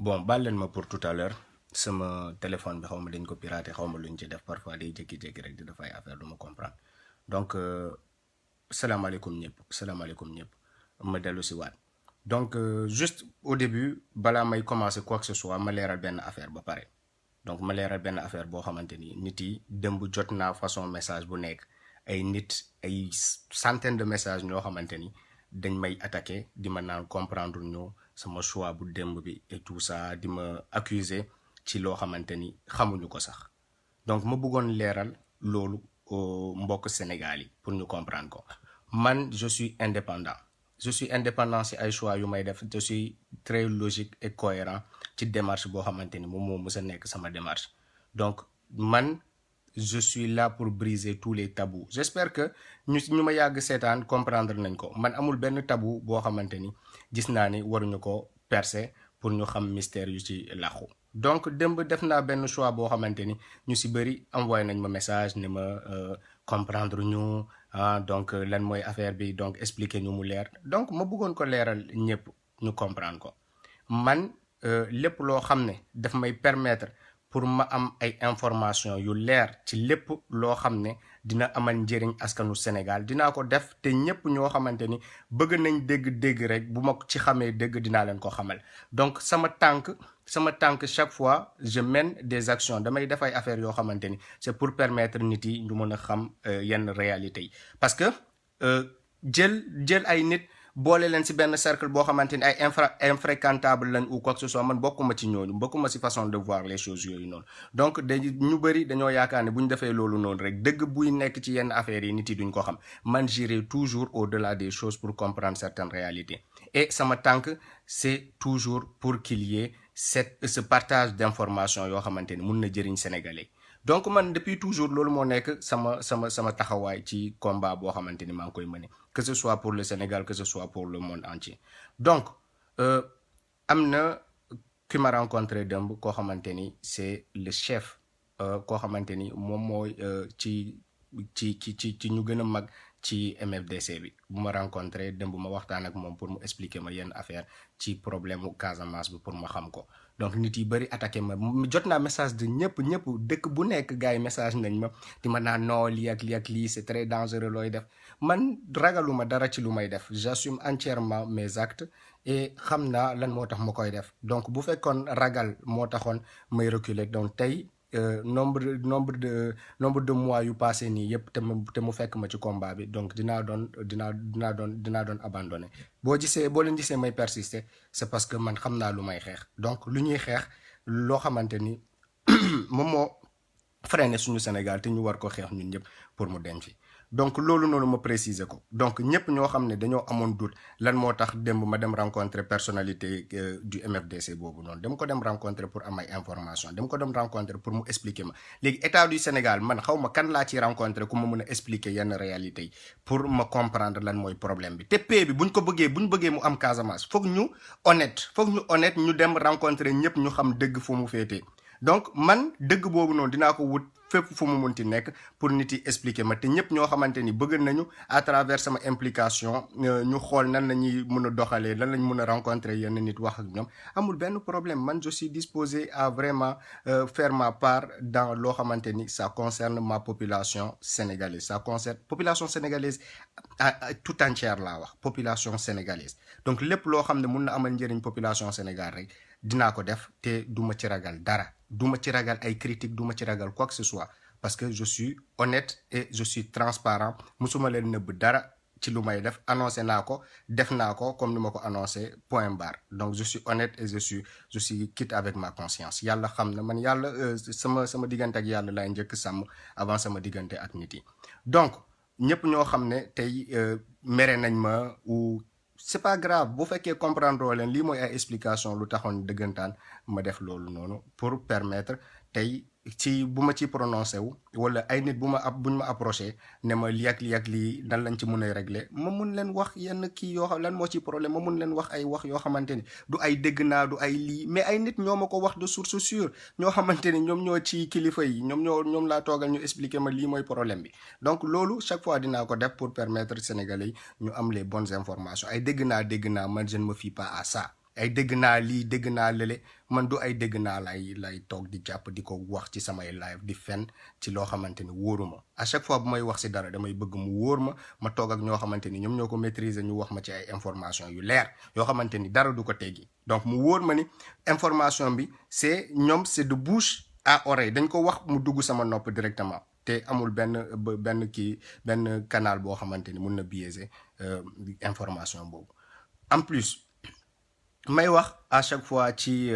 Bon, baal leen ma pour tout à l'heure sama téléphone bi xaw ma dañ ko piraté xaw ma luñ ci def parfois day jékki-jékki rek di def ay affaire du ma comprendre donc salaamaaleykum ñëpp ma dellu si waat donc juste au début balaa may commencer quoi que ce soit ma leeral benn affaire ba pare donc ma leeral benn affaire boo xamante ni nit yi dëmb jot naa façon message bu nekk ay nit ay centaine de messages ñoo xamante ni dañ may attaqué di ma naan comprendre ñu sama choix bu démb bi et tout ça di ma accuser ci loo xamante ni xamuñu ko sax donc ma bëggoon leeral loolu mbokk Sénégal yi pour ñu comprendre ko man je suis indépendant si ay choix yu may def je suis très logique et cohérent ci démarche boo xamante ni moom moo mës a nekk sama démarche donc man je suis là pour briser tous les tabous j'espère que ñu ma yàgg seetaan comprendre nañ ko man amul benn tabou boo xamante ni gis naa ni waruñu ko percer pour ñu xam mystère yu ci làqu donc démb def naa benn choix boo xamante ni ñu si bëri envoyé nañ ma message ne ma comprendre ñu donc lan mooy affaire bi donc expliquer ñu mu leer donc ma bëggoon ko leeral ñëpp ñu comprendre ko man lépp loo xam ne daf may permettre pour ma am ay information yu leer ci lépp loo xam ne dina amal njëriñ askanu Sénégal dinaa ko def te ñëpp ñoo xamante ni bëgg nañ dégg rek bu ma ci xamee dégg dinaa leen ko xamal donc sama tànk chaque fois je mène des actions damay def ay affaires yoo xamante ni c'est pour permettre nit yi ñu mën a xam yenn réalités yi parce que jël ay nit boole leen ci benn cercle boo xamante ni ay infréquentable lañ ou quoi que ce soit man bokkuma ci ñooñu bokkuma ci façon de voir les choses yooyu noonu donc ñu bëri dañoo yaakaar ne bu ñu defee loolu noonu rek dëgg buy nekk ci yenn affaires yi nit yi duñ ko xam man j'irai toujours au-delà des choses pour comprendre certaines réalités et sama tànk c'est toujours pour qu'il y ait ce partage d'informations yoo xamante ni mun na jëriñ sénégalais donc man depuis toujours loolu moo nekk sama taxawaay ci combat boo xamante ni maa ngi koy mëne que ce soit pour le Sénégal que ce soit pour le monde entier donc am na ki ma rencontré démb koo xamante ni c'est le chef koo xamante ni moom mooy ci ñu gën a mag ci MFDC bi bu ma rencontré démb ma waxtaan ak moom pour mu expliquer ma yenn affaire ci problème mu Casamance bi pour ma xam ko donc nit yi bëri attaqué ma jot naa message de ñëpp dëkk bu nekk gars yi message nañ ma di ma naan non lii ak lii c'est très dangereux looy def man ragaluma dara ci lu may def j'assume entièrement mes actes et xam naa lan moo tax ma koy def donc bu fekkoon ragal moo taxoon may reculer donc tey nombre de mois yu passé nii yëpp te mu fekk ma ci combat bi donc dinaa doon abandonné boo leen gisee may persister c'est parce que man xam naa lu may xeex donc lu ñuy xeex loo xamante ni moom moo freiné suñu Sénégal te ñu war ko xeex ñun ñëpp pour mu dem fi donc loolu noonu ma préciser ko donc ñëpp ñoo xam ne dañoo amoon doute lan moo tax démb ma dem rencontrer personnalité du MFDC boobu noonu dem ko dem rencontrer pour am ay information dem ko dem rencontrer pour mu expliquer ma léegi état du Sénégal man xaw ma kan laa ci rencontrer ku ma mën a expliquer yenn réalité yi pour ma comprendre lan mooy problème bi te paix bi bu ñu bëggee mu am Casamance foog ñu honnête ñu dem rencontrer ñëpp ñu xam dëgg fu mu féetee donc man dëgg boobu noonu dinaa ko wut fépp fu mu munti nekk pour nit yi expliquer ma te ñëpp ñoo xamante ni bëgg nañu à travers sama implication ñu xool nan la ñuy mën a doxalee lan lañ mën a rencontrer yenn nit wax ak ñoom amul benn problème man je suis disposé à vraiment faire ma part dans loo xamante ni ça concerne ma population sénégalaise ça concerne population sénégalaise tout entière laa wax population sénégalaise donc lépp loo xam ne mun na amal njëriñ population Sénégal rek dinaa ko def te duma ci ragal dara duma ci ragal ay critiques duma ci ragal quoi que ce soit parce que je suis honnête et je suis transparent musuma leen nëbb dara ci lu may def annoncé naa ko def naa ko comme ni ma ko annoncé point barre donc je suis honnête et je suis quitte avec ma conscience yàlla xam na man yàlla sama diggante ak yàlla laay njëkk sàmm avant sama diggante ak nit yi donc ñëpp ñoo xam ne tey mere nañ ma ou c'est pas grave bu fekkee comprendre leen lii mooy ay explication lu taxoon dëggantaan ma def loolu noonu pour permettre tey ci bu ma ci prononcé wu wala ay nit buñ ma approché ne ma lii ak lii dan lañ ci mën a régler ma mun leen wax yenn kii yoo xam lan moo ci problème ma mun leen wax ay wax yoo xamante ni du ay dégg naa du ay lii mais ay nit ñoo ma ko wax de source sûre ñoo xamante ni ñoom ñoo ci kilifa yi ñoom laa toogal ñu expliquer ma lii mooy problème bi donc loolu chaque fois dinaa ko def pour permettre Sénégalais yi ñu am les bonnes informations ay dégg naa man je ne me fie pas à ça ay dégg naa lii dégg naa lële man du ay dégg naa lay toog di jàpp di ko wax ci samay live di fen ci loo xamante ni wóoruma à chaque fois bu may wax si dara damay bëgg mu wóor ma toog ak ñoo xamante ni ñoom ñoo ko maîtriser ñu wax ma ci ay information yu leer yoo xamante ni dara du ko teggi donc mu wóor ma ni information bi c'est de bouche à oreille dañ ko wax mu dugg sama nopp directement te amul benn canal boo xamante ni mun na biaiser information boobu en plus may wax à chaque fois ci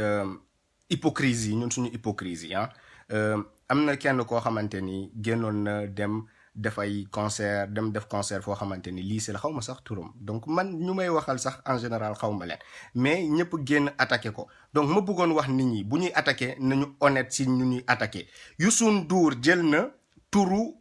hypocrisie ñun suñu hypocrisie am na kenn koo xamante ni génnoon na dem def concert foo xamante ni lycée la xaw ma sax turam donc man ñu may waxal sax en général xaw ma leen mais ñëpp génn attaqué ko donc ma bëggoon wax nit ñi bu ñuy attaqué nañu honnête si ñu ñuy attaqué Youssou Ndour jël na turu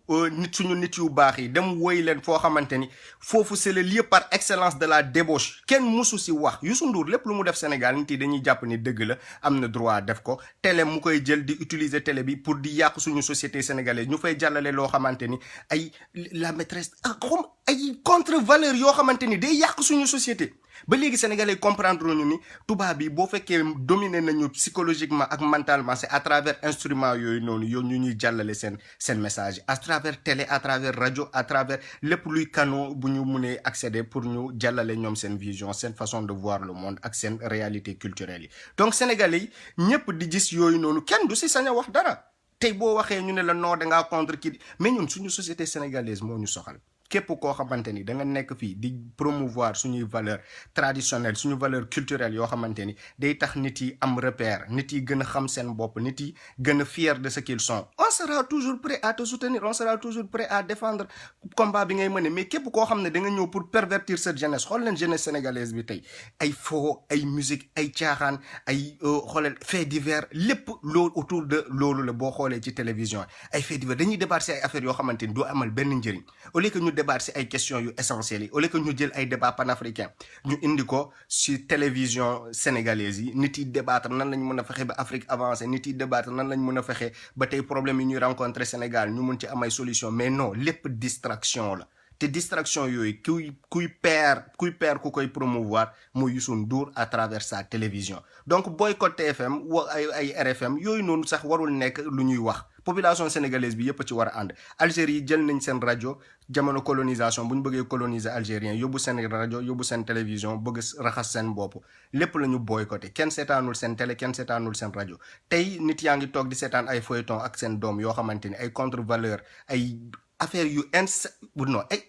suñu nit yu baax yi dem woy leen foo xamante ni foofu c'est le lieu par excellence de la débauche kenn musu si wax Youssou Ndour lépp lu mu def Sénégal nit yi dañuy jàpp ni dëgg la am na droit def ko télé mu koy jël di utiliser télé bi pour di yàq suñu société sénégalaise ñu fay jàllale loo xamante ni ay la maîtresse comme ay contre-valeur yoo xamante ni day yàq suñu société ba léegi sénégalais comprendre ñu ni tubaab bi boo fekkee dominer nañu psychologiquement ak mentalement c'est à travers instrument yooyu noonu yow ñu ñuy jàllale seen message à travers télé à travers rajo à travers lépp luy canaux bu ñu mënee accéder pour ñu jàllale ñoom seen vision seen façon de voir le monde ak seen réalité culturelle yi donc sénégalais yi ñëpp di gis yooyu noonu kenn du si sañ a wax dara tey boo waxee ñu ne la non dangaa contre kii mais ñun suñu société sénégalaise moo ñu soxal képp koo xamante ni da nga nekk fii di promouvoir suñuy valeur traditionnelle suñu valeur culturelle yoo xamante ni day tax nit yi am repère nit yi gën a xam seen bopp nit yi gën a fier de ce qu'ils sont on sera toujours prêt à te soutenir on sera toujours prêt à défendre combat bi ngay mëne mais képp koo xam ne da nga ñëw pour pervertir cette jeunesse xool leen jeunesse sénégalaise bi tey ay faux ay musique ay caaxaan ay xoolal fait divers lépp loolu autour de loolu la boo xoolee ci télévision ay fait divers dañuy débattre si ay affaires yoo xamante ni doo amal benn njëriñ au lieu que ñu débat si ay questions yu essentielles yi au lieu que ñu jël ay débat panafricain ñu indi ko si télévision sénégalaise yi nit yi débattre nan lañ mën a fexe ba Afrique avancée nit yi débattre nan lañ mën a fexe ba tey problème yi ñuy rencontrer Sénégal ñu mun ci am ay solution mais non lépp distraction la te distraction yooyu kuy père ku koy promouvoir mooy Youssou Ndour à travers sa télévision donc boycott TFM wa ay RFM yooyu noonu sax warul nekk lu ñuy wax population sénégalaise bi yëpp ci war a ànd Algérie jël nañ seen rajo jamono colonisation bu ñu bëggee coloniser algérien yóbbu seen rajo yóbbu seen télévision bëgg raxas seen bopp lépp la ñu boycotté kenn seetaanul seen télé kenn seetaanul seen rajo tey nit yaa ngi toog di seetaan ay feuilleton ak seen doom yoo xamante ni ay contre valeur ay affaire yu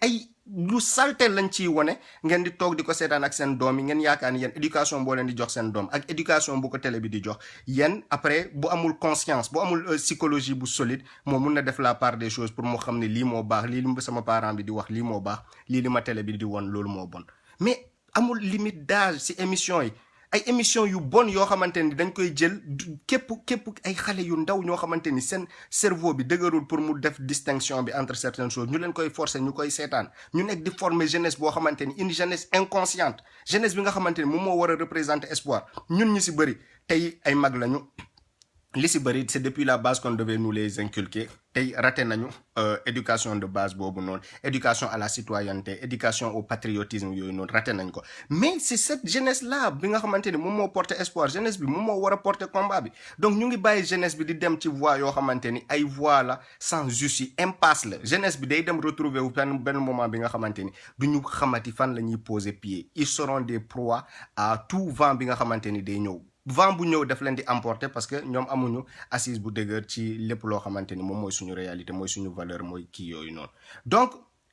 ay lu salte lañ ciy wone ngeen di toog di ko seetaan ak seen doom yi ngeen yaakaar ni yéen éducation boo leen di jox seen doom ak éducation bu ko télé bi di jox yéen après bu amul conscience bu amul psychologie bu solide moom mun na def la part des choses pour mu xam ne lii moo baax lii li sama parent bi di wax lii moo baax lii li ma télé bi di won loolu moo bon mais amul limite d'âge ci émission yi ay émission yu bon yoo xamante ni dañ koy jël képp ay xale yu ndaw ñoo xamante ni seen cerveau bi dëgërul pour mu def distinction bi entre certaines choses ñu leen koy forcer ñu koy seetaan ñu nekk di former jeunesse boo xamante ni une jeunesse inconsciente jeunesse bi nga xamante ni moom moo war a représenter espoir ñun ñu ci bëri tey ay mag lañu li ci bëri c'est depuis la base qu'on devait nous les inculquer tey raté nañu éducation de base boobu noonu éducation à la citoyenneté éducation au patriotisme yooyu noonu raté nañ ko mais c'est cette jeunesse là bi nga xamante ni moom moo porter espoir jeunesse bi moom moo war a porter combat bi donc ñu ngi bàyyi jeunesse bi di dem ci voie yoo xamante ni ay voie la sans juste yi impasse la jeunesse bi day dem retrouver wu benn moment bi nga xamante ni du ñu xamati fan la ñuy poser pied ils seront des proies à tout vent bi nga xamante ni day ñëw vent bu ñëw daf leen di emporter parce que ñoom amuñu assise bu dëgër ci lépp loo xamante ni moom mooy suñu réalité mooy suñu valeur mooy kii yooyu noonu donc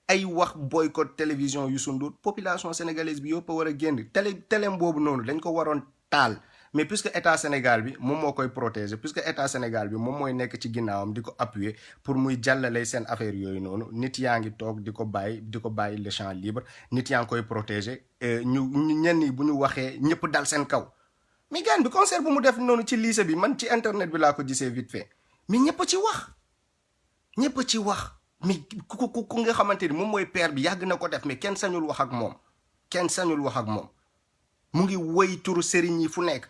ay wax boycott télévision Youssou Ndour population sénégalaise bi yëpp a war a génn télé boobu noonu dañ ko waroon taal mais puisque état Sénégal bi moom moo koy protéger puisque état Sénégal bi moom mooy nekk ci ginnaawam di ko appuyer pour muy jàllale seen affaire yooyu noonu nit yaa ngi toog di ko bàyyi le champ libre nit yaa ngi koy protéger ñu ñenn ñi bu ñu waxee ñëpp dal seen kaw. mais gaan bi concert bu mu def noonu ci lycée bi man ci internet bi laa ko gisee vite fait mais ñëpp ci wax mais ku nga xamante ni moom mooy père bi yàgg na ko def mais kenn sañul wax ak moom mu ngi woy turu sëriñ yi fu nekk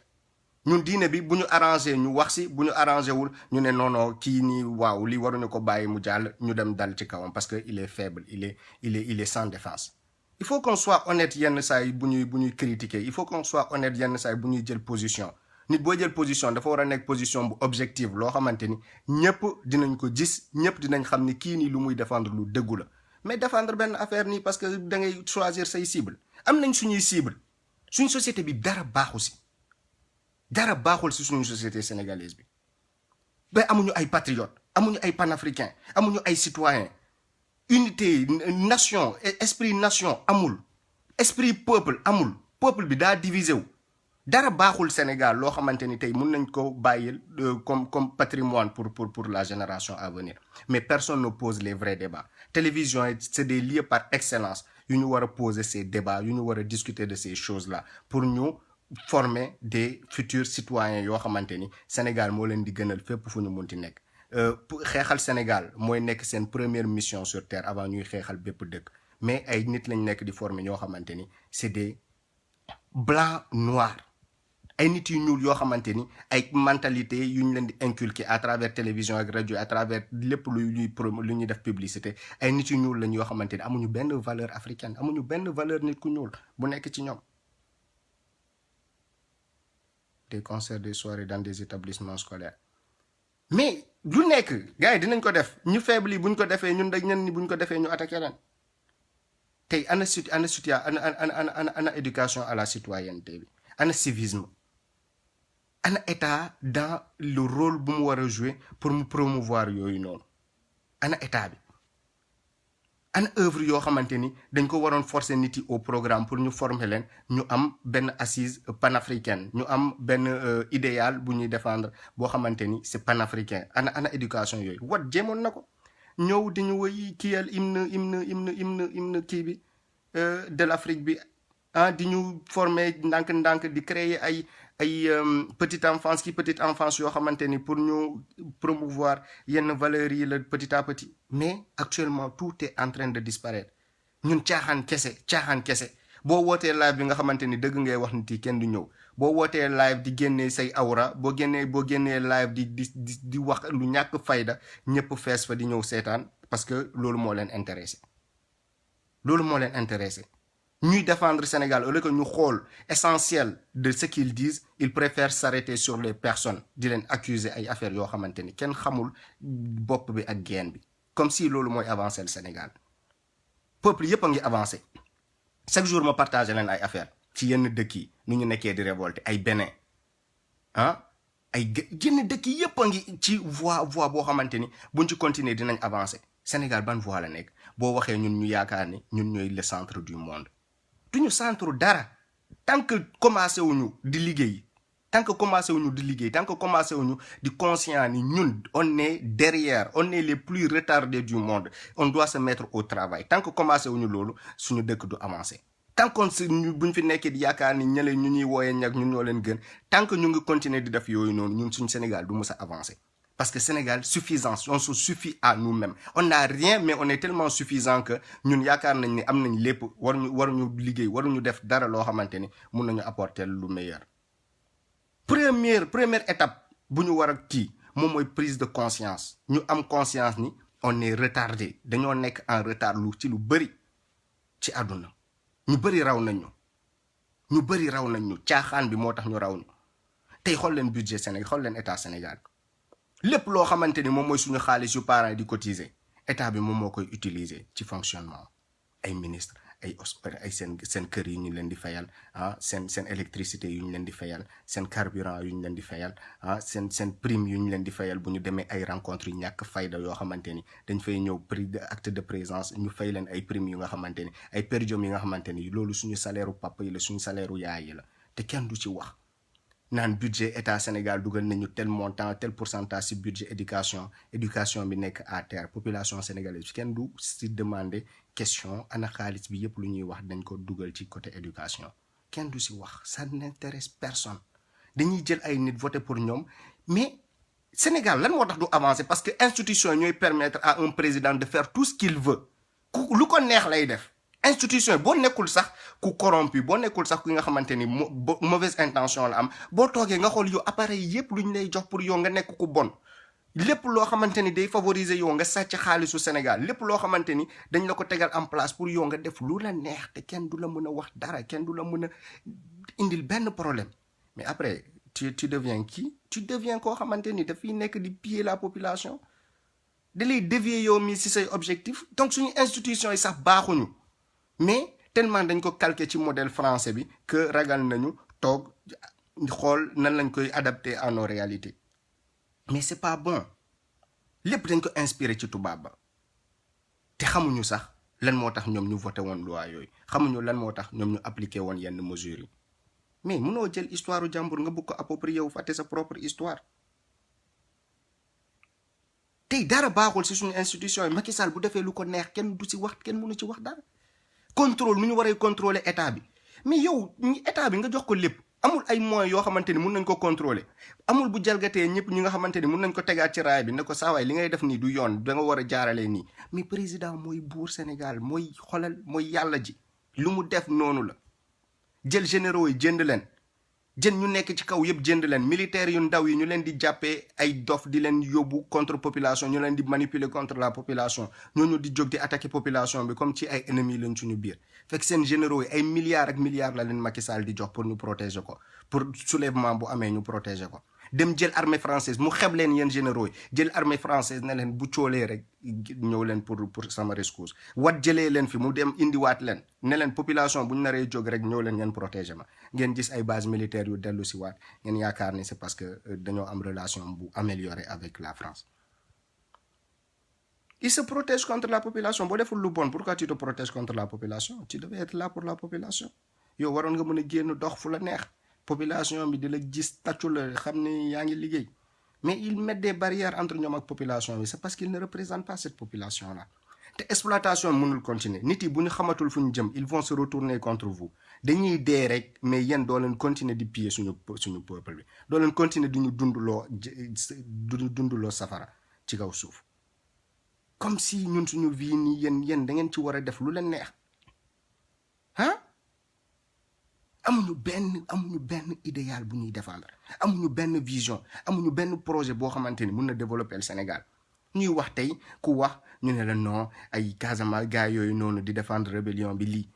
ñun diine bi bu ñu arrangé ñu wax si bu ñu arrangé wul ñu ne non kii nii waaw lii waruñu ko bàyyi mu jàll ñu dem dal ci kawam parce que il est faible il est sans défense il faut qu'on soit honnête yenn saa yi bu ñuy critiquer il faut qu'on soit honnête yenn saa yi bu ñuy jël position nit boo jël position dafa war a nekk position bu objective loo xamante ni ñëpp dinañ ko gis ñëpp dinañ xam ni kii nii lu muy défendre lu dëggu la mais défendre benn affaire nii parce que da ngay choisir say cible am nañ suñuy cible suñu société bi dara baaxu si dara baaxul si suñu société sénégalaise bi ba amuñu ay patriotes amuñu ay panafricains amuñu ay citoyens unité nation esprit nation amul esprit peuple amul peuple bi daa divisé wu dara baaxul Sénégal loo xamante ni tey mun nañ ko bàyyil comme patrimoine pour la génération à venir mais personne ne pose les vrais débats télévision c'est des lieux par excellence yu ñu war a poser ces débats yu ñu war a discuter de ces choses là pour ñu former des futurs citoyens yoo xamante ni Sénégal moo leen di gënal fépp fu ñu munti nekk xeexal Sénégal mooy nekk seen première mission sur terre avant ñuy xeexal bépp dëkk mais ay nit lañ nekk di former ñoo xamante ni c'est des blancs noirs ay nit yu ñuul yoo xamante ni ay mentalité yu ñu leen di inculquer à travers télévision ak rajo à travers lépp lu ñuy def publicité ay nit yu ñuul lañ yoo xamante ni amuñu benn valeur africaine amuñu benn valeur nit ku ñuul bu nekk ci ñoom. Des concerts, des soirées dans des établissements scolaires mais lu nekk gars yi dinañ ko def ñu faible yi buñ ko defee ñun dañ ñen ni buñ ko defee ñu attaqué leen tey ana éducation à la citoyenneté bi ana civisme ana état dans le rôle bu mu war a jouer pour mu promouvoir yooyu noonu ana état bi ana œuvre yoo xamante ni dañ ko waroon forcer nit yi au programme pour ñu former leen ñu am benn assise panafricaine ñu am benn idéal bu ñuy défendre boo xamante ni c'est panafricain ana éducation yooyu wat jéemoon na ko ñëw di ñu woy kiyal hymne kii bi de l'Afrique bi di ñu former ndànk-ndànk di créer ay petite enfance yoo xamante ni pour ñu promouvoir yenn valeurs yi la petit à petit mais actuellement tout est en train de disparaître ñun caaxaan kese boo wootee live bi nga xamante ni dëgg ngay wax nit yi kenn du ñëw boo wootee live di génnee say awra boo génnee live di wax lu ñàkk fayda ñëpp fees fa di ñëw seetaan parce que loolu moo leen intéressé ñuy défendre Sénégal au lieu que ñu xool essentiel de ce qu'ils disent ils préfèrent s'arrêter sur les personnes di leen accuser ay affaires yoo xamante ni kenn xamul bopp bi ak geen bi comme si loolu mooy avancer le Sénégal peuple yëpp a ngi avancé chaque jour ma partagé leen ay affaires ci yenn dëkk yi nu ñu nekkee di révolter ay Bénin ay yenn dëkk yi yëpp a ngi ci voie boo xamante ni buñ ci continuer dinañ avancer Sénégal ban voie la nekk boo waxee ñun ñu yaakaar ni ñun ñooy le centre du monde duñu centre dara tant que commencé wuñu di liggéey tant que commencé wuñu di conscient ni ñun on est derrière on est les plus retardés du monde on doit se mettre au travail tant que commencé wuñu loolu suñu dëkk du avancer tant que buñ fi nekkee di yaakaar ni ñële ñu ñuy wooyee ñag ñun ñoo leen gën tant que ñu ngi continuer di def yooyu noonu ñun suñu Sénégal du mës a avancer parce que Sénégal suffisance on se suffit à nous-mêmes on n'a rien mais on est tellement suffisant que ñun yaakaar nañ ni am nañ lépp waruñu liggéey waruñu def dara loo xamante ni mun nañu apporter lu meilleur première étape bu ñu war a kii moom mooy prise de conscience ñu am conscience ni on est retardé dañoo nekk en retard ci lu bëri ci àdduna ñu bëri raw nañ ñu caaxaan bi moo tax ñu raw ñu tey xool leen budget Sénégal xool leen état Sénégal lépp loo xamante ni moom mooy suñu xaalis yu parents yi di cotiser état bi moom moo koy utiliser ci fonctionnement ay ministre ay seen kër yi ñu leen di fayal seen électricité yu ñu leen di fayal seen carburant yu ñu leen di fayal seen prime yu ñu leen di fayal bu ñu demee ay rencontre yu ñàkk fayda yoo xamante ni dañ fay ñëw prix de acte de présence ñu fay leen ay prime yu nga xamante ni ay per diem yi nga xamante ni loolu suñu salaire u papa yi la suñu salaire u yaay yi la te kenn du ci wax naan budget état Sénégal dugal nañu tel montant tel pourcentage ci budget éducation bi nekk à terre population sénégalaise bi kenn du si demander question ana xaalis bi yëpp lu ñuy wax dañ ko dugal ci côté éducation kenn du si wax ça n'intéresse personne dañuy jël ay nit voter pour ñoom mais Sénégal lan moo tax du avancer parce que institution ñooy permettre à un président de faire tout ce qu'il veut lu ko neex lay def institution boo nekkul sax ku corrompu boo nekkul sax ku nga xamante ni mauvaise intention la am boo toogee nga xool yow appareil yëpp lu ñu lay jox pour yow nga nekk ku bon lépp loo xamante ni day favoriser yow nga sàcc xaalisu Sénégal lépp loo xamante ni dañ la ko tegal en place pour yow nga def lu la neex te kenn du la mën a wax dara kenn du la mën a indil benn problème mais après tu deviens qui tu deviens koo xamante ni dafay nekk di piller la population da lay dévier yow mi si say objectif donc suñu institution yi sax baaxuñu mais tellement dañ ko calquer ci modèle français bi que ragal nañu toog xool nan lañ koy adapter à nos réalités mais c'est pas bon lépp dañ ko inspiré ci tubaab ba te xamuñu sax lan moo tax ñoom ñu voté woon loi yooyu xamuñu lan moo tax ñoom ñu appliqué woon yenn mesures yi mais mënoo jël histoire u jàmbur nga bëgg ko approprier wu fàtte sa propre histoire tey dara baaxul si suñu institution yi Macky Sall bu defee lu ko neex kenn du si wax kenn mënu ci wax dara contrôle nu ñu waree contrôler état bi mais yow état bi nga jox ko lépp amul ay moyens yoo xamante ni mun nañ ko contrôler amul bu jalgatee ñëpp ñi nga xamante ni mun nañ ko tegaat ci raay bi ne ko saawaay li ngay def nii du yoon da nga war a jaaralee nii mais président mooy buur Sénégal mooy xolal mooy yàlla ji lu mu def noonu la jël généraux yi jënd leen jën ñu nekk ci kaw yëpp jënd leen militaires yu ndaw yi ñu leen di jàppee ay dof di leen yóbbu contre population ñu leen di manipuler contre la population ñooñu di jóg di attaquer population bi comme ci ay ennemis lañ suñu biir fekk seen généraux yi ay milliards ak milliards la leen Macky Sall di jox pour ñu protéger ko pour soulèvement bu amee ñu protéger ko dem jël armée française mu xeb leen yéen généraux yi jël armée française ne leen bu coolee rek ñëw leen pour sama rescousse wat jëlee leen fi mu dem indiwaat leen ne leen population bu ñu naree jóg rek ñëw leen ngeen protéger ma ngeen gis ay base militaire yu dellu si waat ngeen yaakaar ni c'est parce que dañoo am relation bu améliorée avec la France il se protège contre la population boo deful lu bon pourquoi tu te protèges contre la population tu devais être là pour la population yow waroon nga mën a génn dox fu la neex population bi di la gis tàccu la xam ni yaa ngi liggéey mais ils mettent des barrières entre ñoom ak population bi c'est parce qu'ils ne représentent pas cette population là te exploitation mënul continuer nit yi bu ñu xamatul fu ñu jëm ils vont se retourner contre vous dañuy dee rek mais yéen doo leen continuer di piller suñu peuple bi doo leen continuer di ñu dunduloo safara ci kaw suuf comme si ñun suñu vie nii yéen da ngeen ci war a def lu leen neex ah amuñu benn idéal bu ñuy défendre amuñu benn vision amuñu benn projet boo xamante ni mun na développer le Sénégal ñuy wax tey ku wax ñu ne la non ay Casamance gars yooyu noonu di défendre rébellion bi lii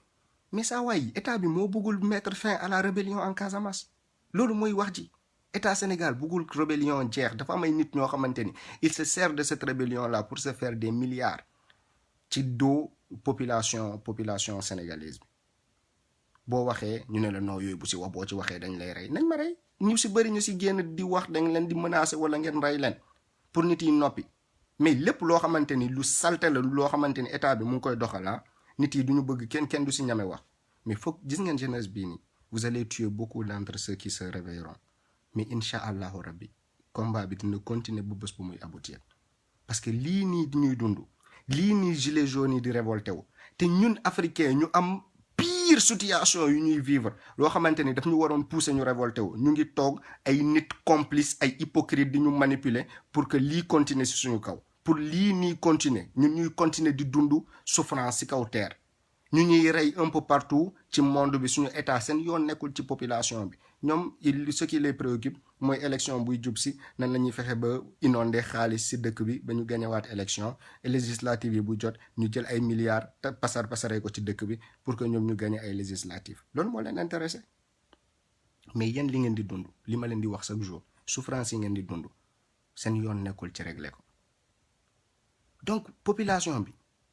mais saa waay état bi moo bëggul mettre fin à la rébellion en Casamance loolu mooy wax ji état Sénégal bëggul rébellion jeex dafa am ay nit ñoo xamante ni il se sert de cette rébellion là pour se faire des milliards ci dos population sénégalaise bi boo waxee ñu ne la non yooyu bu si wax boo ci waxee dañ lay rey nañ ma rey ñu si bëri ñu si génn di wax dañ leen di menacer wala ngeen rey leen pour nit yi noppi mais lépp loo xamante ni lu salte la loo xamante ni état bi mu ngi koy doxalaa nit yi du ñu bëgg kenn du si ñame wax mais foog gis ngeen jeunesse bii nii vous allez tuer beaucoup d'entre ceux qui se réveilleront mais incha allahu rabbi combat bi dina continuer bu bés bu muy aboutir parce que lii nii di ñuy dund lii nii gilets jaunes yi di révolté wu te ñun africain ñu am pire situation yu ñuy vivre loo xamante ni daf ñu waroon pousser ñu révolté wu ñu ngi toog ay nit complice ay hypocrite di ñu manipuler pour que lii continuer ci suñu kaw pour lii nii continuer ñun ñuy continuer di dund souffrance ci kaw terre ñu ñuy rey un peu partout ci monde bi suñu état seen yoon nekkul ci population bi ñoom ce qui les préoccupe mooy élection buy jub si nan la ñuy fexe ba inonder xaalis si dëkk bi ba ñu gañewaat élection législative yi bu jot ñu jël ay milliards te pasaree ko ci dëkk bi pour que ñoom ñu gañe ay législative loolu moo leen intéressé mais yéen li ngeen di dund li ma leen di wax chaque jour souffrance yi ngeen di dund seen yoon nekkul ci régler ko donc population bi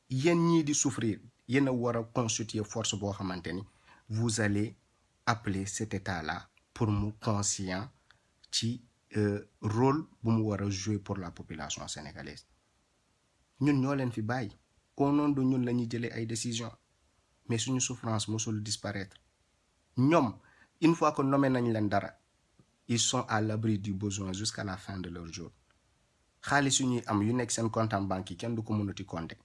yéen ñii di souffrir yéen a war a constituer force boo xamante ni vous allez appeler cet état là pour mu conscient ci rôle bu mu war a jouer pour la population sénégalaise ñun ñoo leen fi bàyyi au nom de ñun la ñuy jëlee ay décisions mais suñu souffrance mosul disparaître ñoom une fois que nommé nañ leen dara ils sont à l'abri du besoin jusqu'à la fin de leur jour xaalis yu ñuy am yu nekk seen compte en banque yi kenn du ko mënati compter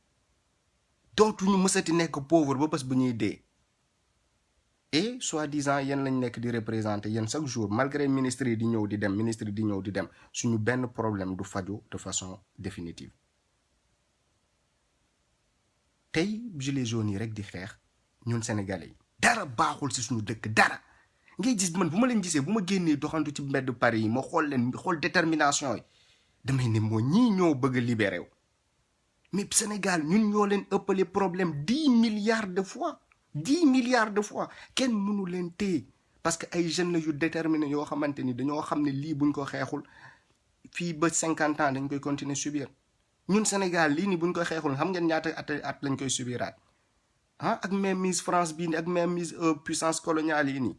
dootuñu mësati nekk pauvre ba bés bu ñuy dee et soi-disant yéen lañ nekk di représenter yéen chaque jour malgré ministre yi di ñëw di dem suñu benn problème du faju de façon définitive tey gilets jaunes yi rek di xeex ñun sénégalais yi dara baaxul ci suñu dëkk dara ngay gis man bu ma leen gisee bu ma génnee doxantu ci mbedd Paris yi ma xool leen xool détermination yi damay ne moo ñii ñoo bëgg a libéré wu mais Sénégal ñun ñoo leen ëppale problème 10 milliards de fois 10 milliards de fois kenn mënu leen téye parce que ay jeunes la yu déterminé yoo xamante ni dañoo xam ne lii buñ ko xeexul fii ba 50 ans dañ koy continuer subir ñun Sénégal lii nii buñ ko xeexul xam ngeen ñaata at lañ koy subiraat ah ak même mise France bii nii ak même mise puissance coloniale yi nii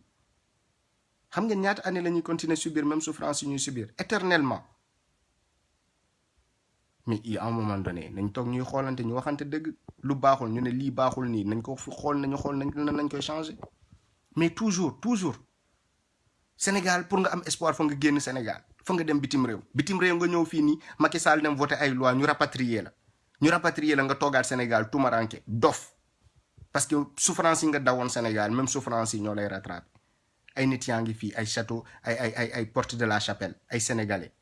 xam ngeen ñaata année la ñuy continuer subir même souffrance yi ñuy subir éternellement mais à un moment donné nañ toog ñuy xoolante ñu waxante dëgg lu baaxul ñu ne lii baaxul nii nañ ko xool nañ koy changer mais toujours Sénégal pour nga am espoir fa nga génn Sénégal fa nga dem bitim réew nga ñëw fii nii Macky Sall dem voté ay loi ñu rapatrier la nga toogaat Sénégal tumaranke dof parce que souffrance yi nga dawoon Sénégal même souffrance yi ñoo lay rattraper ay nit yaa ngi fii ay château ay porte de la Chapelle ay sénégalais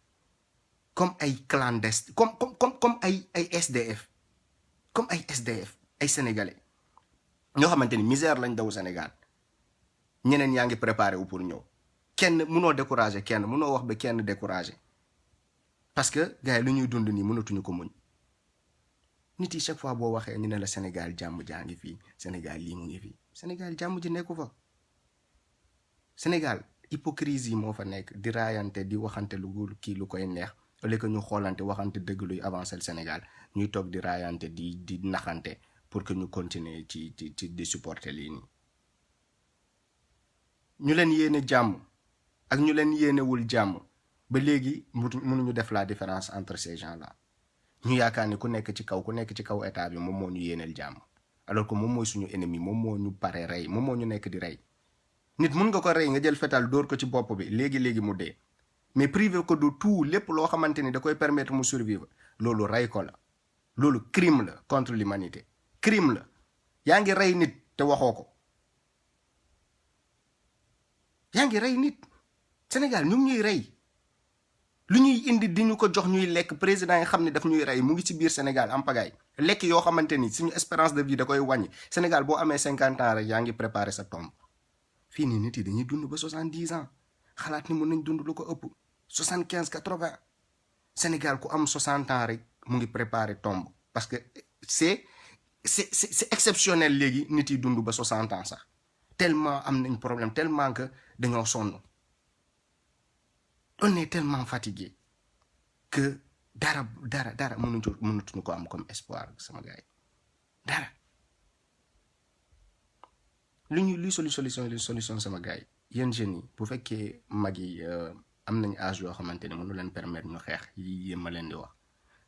comme ay clandestins comme ay SDF comme ay SDF ay sénégalais ñoo xamante ni misère lañ daw Sénégal ñeneen yaa ngi préparé wu pour ñëw kenn mënoo décourager kenn mënoo wax ba kenn décourager parce que gars yi lu ñuy dund nii mënatuñu ko muñ nit yi chaque fois boo waxee ñu ne la Sénégal jàmm jaa ngi fii Sénégal lii mu ngi fii Sénégal jàmm ji nekku fa Sénégal hypocrisie moo fa nekk di raayante di waxante lu kii lu koy neex au lieu que ñu xoolante waxante dëgg luy avancer le Sénégal ñuy toog di raayante di naxante pour que ñu continuer ci di supporter lii nii ñu leen yéene jàmm ak ñu leen yéenewul jàmm ba léegi mënuñu def la différence entre ces gens là ñu yaakaar ni ku nekk ci kaw état bi moom moo ñu yéeneel jàmm alors que moom mooy suñu ennemi moom moo ñu pare rey moom moo ñu nekk di rey nit mun nga ko rey nga jël fetal dóor ko ci bopp bi léegi mu dee mais privé ko de tout lépp loo xamante ni da koy permettre mu survivre loolu rey ko la loolu crime la contre l'humanité crime la yaa ngi rey nit te waxoo ko yaa ngi rey nit Sénégal ñu ngi ñuy rey lu ñuy indi di ñu ko jox ñuy lekk président yi xam ne daf ñuy rey mu ngi ci biir Sénégal am pagaille lekk yoo xamante ni suñu espérance de vie da koy wàññi Sénégal boo amee 50 ans rek yaa ngi préparer sa tombe fii nii nit yi dañuy dund ba 70 ans xalaat ni mën nañ dund lu ko ëpp 75 80 Sénégal ku am 60 ans rek mu ngi préparer tombe parce que c'est exceptionnel léegi nit yi dund ba 60 ans sax tellement am nañ problème tellement que dañoo sonn on est tellement fatigué que dara mënatuñu ko am comme espoir sama gars yi dara luy solution sama gars yi yéen jeunes yi bu fekkee mag yi am nañ âge yoo xamante ne mënu leen permettre ñu xeex yi ma leen di wax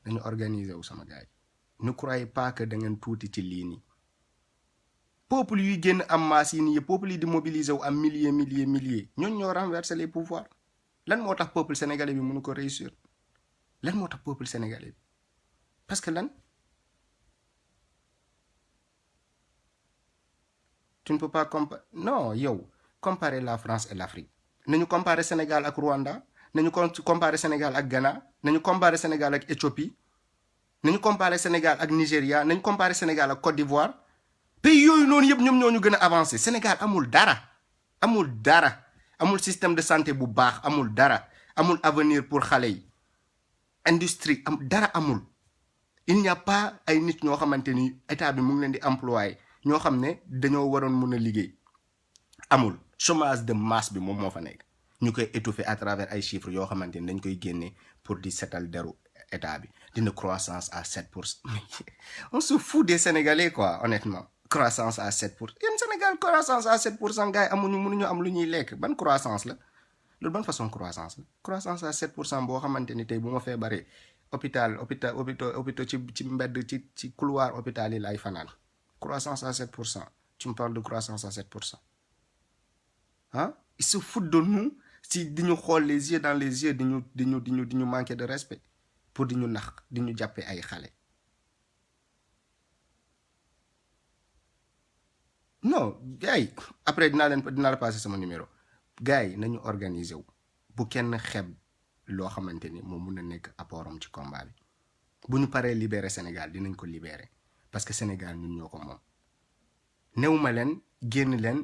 dañu organiser wu sama gars yi ne croyez pas que da ngeen tuuti ci lii nii peuple yuy génn am masse yi nii yëpp peuple yi di mobiliser wu am milliers ñooñu ñoo renverser les pouvoirs lan moo tax peuple sénégalais bi mënu ko réussir lan moo tax peuple sénégalais bi parce que lan tu ne peux pas comparer la France et l'Afrique nañu comparer Sénégal ak Rwanda nañu comparer Sénégal ak Ghana nañu comparer Sénégal ak Éthiopie nañu comparer Sénégal ak Nigéria nañu comparer Sénégal ak Côte d'Ivoire pays yooyu noonu yëpp ñoom ñoo ñu gën a avancé Sénégal amul dara amul système de santé bu baax amul dara amul avenir pour xale yi industrie dara amul il n'y a pas ay nit ñoo xamante ni état bi mu ngi leen di employé ñoo xam ne dañoo waroon mun a liggéey amul chômage de masse bi moom moo fa nekk ñu koy étouffer à travers ay chiffres yoo xamante ni dañ koy génne pour di setal deru état bi dina croissance à 7%. On se fout des Sénégalais quoi honnêtement croissance à 7%. yéen Sénégal croissance à 7% gars yi mënuñu am lu ñuy lekk ban croissance la loolu ban façon croissance la croissance à 7% boo xamante ni tey bu ma feebaree hôpital ci mbedd ci couloir hôpital yi laay fanaan croissance à 7%. Tu me parles de croissance à 7%. Hein? Ils se foutent de nous si di ñu xool les yeux dans les yeux di ñu manquer de respect pour di ñu nax di ñu jàppee ay xale. Non gars yi après dinaa la passer sama numéro gars yi nañu organiser wu bu kenn xeeb loo xamante ni moom mun na nekk apportam ci combat bi bu ñu paree libérer Sénégal dinañ ko libérer parce que Sénégal ñun ñoo ko moom. newuma leen génn leen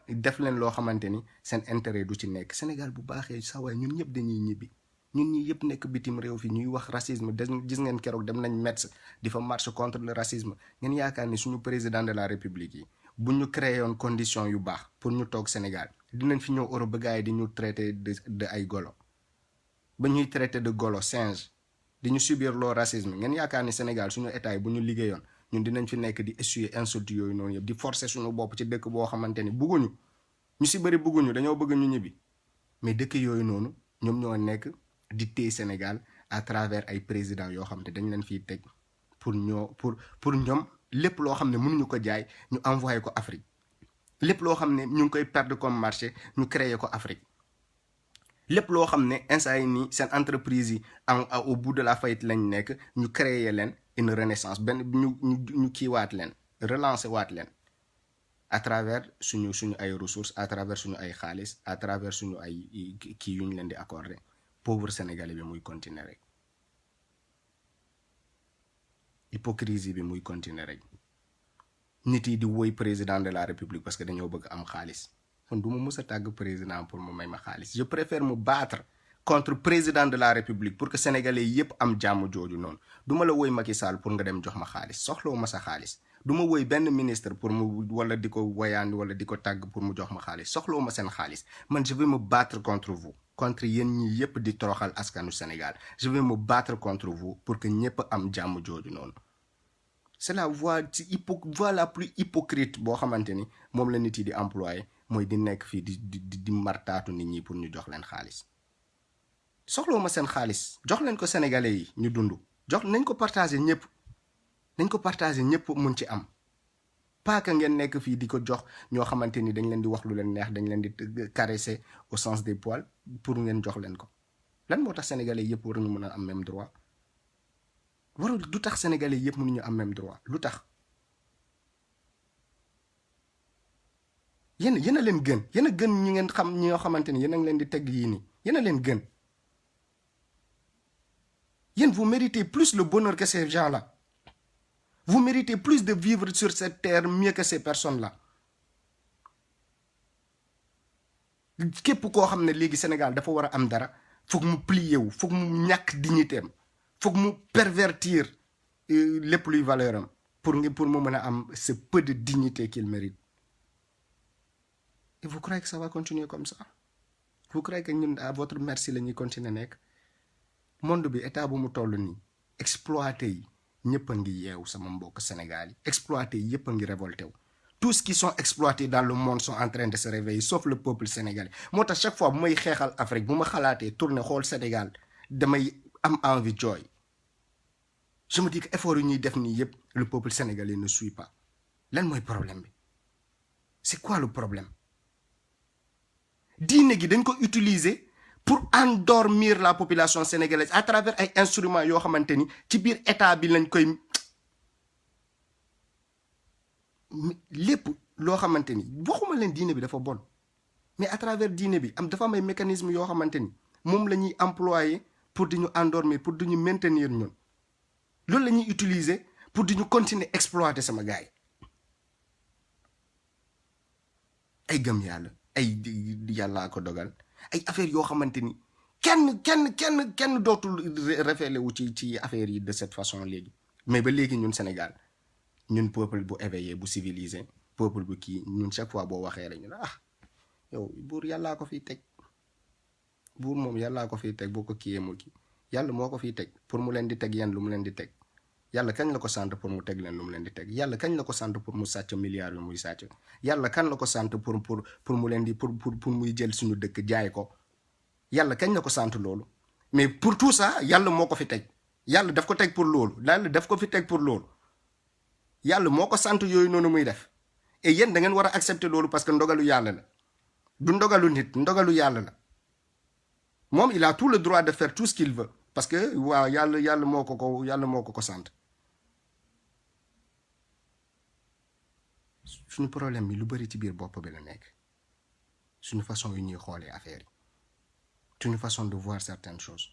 def leen loo xamante ni seen intérêt du ci nekk Sénégal bu baaxee sa waay ñun ñëpp dañuy ñibbi ñun ñi yëpp nekk bitim réew fi ñuy wax racisme gis ngeen keroog dem nañ Metz di fa marche contre le racisme ngeen yaakaar ni suñu président de la république yi bu ñu créé woon condition yu baax pour ñu toog Sénégal dinañ fi ñëw Europe ba gars yi di ñu traité de ay golo ba ñuy traité de golo singe di ñu subir loo racisme ngeen yaakaar ni Sénégal suñu état yi bu ñu liggéeyoon ñun dinañ fi nekk di essuyer insultes yooyu noonu yëpp di forcer suñu bopp ci dëkk boo xamante ni bugguñu ñu si bëri bugguñu dañoo bëgg ñu ñibbi mais dëkk yooyu noonu ñoom ñoo nekk di téye Sénégal à travers ay présidents yoo xam ne dañ leen fiy teg pour ñoom lépp loo xam ne mënuñu ko jaay ñu envoyé ko Afrique lépp loo xam ne ñu ngi koy perdre comme marché ñu créer ko Afrique lépp loo xam ne instant yi nii seen entreprise yi au bout de la faillite lañ nekk ñu créer leen une renaissance ñu kiiwaat leen relancer waat leen à travers suñu ay ressources à travers suñu ay xaalis à travers suñu ay kii yu ñu leen di accorder pauvre sénégalais bi muy continuer rek hypocrisie bi muy continuer rek nit yi di woy président de la république parce que dañoo bëgg am xaalis kon du ma mës a tàgg président pour mu may ma xaalis je préfère me battre contre président de la république pour que sénégalais yépp am jàmm jooju noonu du ma la woy Macky Sall pour nga dem jox ma xaalis soxlawu ma sa xaalis du ma woy benn ministre pour mu wala di ko woyaan wala di ko tàgg pour mu jox ma xaalis soxlawu ma seen xaalis man je vais me battre contre vous contre yéen ñi yépp di toroxal askanu Sénégal je vais me battre contre vous pour que ñépp am jàmm jooju noonu c'est la voie la plus hypocrite boo xamante ni moom la nit yi di employé mooy di nekk fii di martaatu nit ñi pour ñu jox leen xaalis soxlawu ma seen xaalis jox leen ko sénégalais yi ñu dund jox nañ ko partager ñëpp nañ ko partager ñëpp mun ci am pas que ngeen nekk fii di ko jox ñoo xamante ni dañ leen di wax lu leen neex dañ leen di caresser au sens des poils pour ngeen jox leen ko lan moo tax sénégalais yëpp waruñu mën a am même droit du tax sénégalais yëpp mënuñu am même droit lu tax yéen a leen gën yéen a gën ñu ngeen xam ñoo xamante ni yéen a ngi leen di teg yii nii yéen a leen gën yéen vous méritez plus le bonheur que ces gens-là vous méritez plus de vivre sur cette terre mieux que ces personnes-là képp koo xam ne léegi Sénégal dafa war a am dara foog mu plier wu foog mu ñàkk dignité am foog mu pervertir lépp luy valeur am pour mu mën a am ce peu de dignité qu'il mérite. Et vous croyez que ça va continuer comme ça? Vous croyez que ñun à votre merci la ñuy continuer nekk monde bi état bu mu toll nii exploité yi ñëpp a ngi yeewu sama mbokk Sénégal yi exploité yi yëpp a ngi révolté wu tous qui sont exploités dans le monde sont en train de se réveiller sauf le peuple sénégalais moo tax chaque fois bu may xeexal Afrique bu ma xalaatee tourner xool Sénégal damay am envie jooy je me dis que effort yi ñuy def nii yëpp le peuple sénégalais ne suit pas lan mooy problème bi c'est quoi le problème diine gi dañ ko utiliser pour endormir la population sénégalaise à travers ay instruments yoo xamante ni ci biir état bi lañ koy lépp loo xamante ni waxuma leen diine bi dafa bon mais à travers diine bi dafa am ay mécanismes yoo xamante ni moom la ñuy employer pour di ñu endormir pour di ñu maintenir ñun loolu la ñuy utiliser pour di ñu continuer exploiter sama gars yi ay gëm yàlla ay yàllaa ko dogal ay affaires yoo xamante ni kenn dootul référé wu ci affaires yi de cette façon léegi mais ba léegi ñun Sénégal ñun peuple bu éveillé bu civilisé peuple bu kii ñun chaque fois boo waxee rek ñu ne yow buur yàllaa ko fiy teg buur moom yàllaa ko fiy teg boo ko kiiyee mu kii yàlla moo ko fiy teg pour mu leen di teg yéen lu mu leen di teg yàlla kañ la ko sant pour mu teg leen lu mu leen di teg yàlla kañ la ko sant pour mu sàcc milliards yu muy sàcc yàlla kañ la ko sant pour mu leen di pour muy jël suñu dëkk jaay ko yàlla kañ la ko sant loolu mais pour tout ça yàlla moo ko fi teg yàlla daf ko teg pour loolu yàlla daf ko fi teg pour loolu yàlla moo ko sant yooyu noonu muy def et yéen da ngeen war a accepter loolu parce que ndogalu yàlla la du ndogalu nit ndogalu yàlla la moom il a tout le droit de faire tout ce qu'il veut parce que waaw yàlla moo ko sant suñu problème bi lu bari ci biir bopp bi la nekk suñu façon yu ñuy xoolee affaire yi suñu façon de voir certaines choses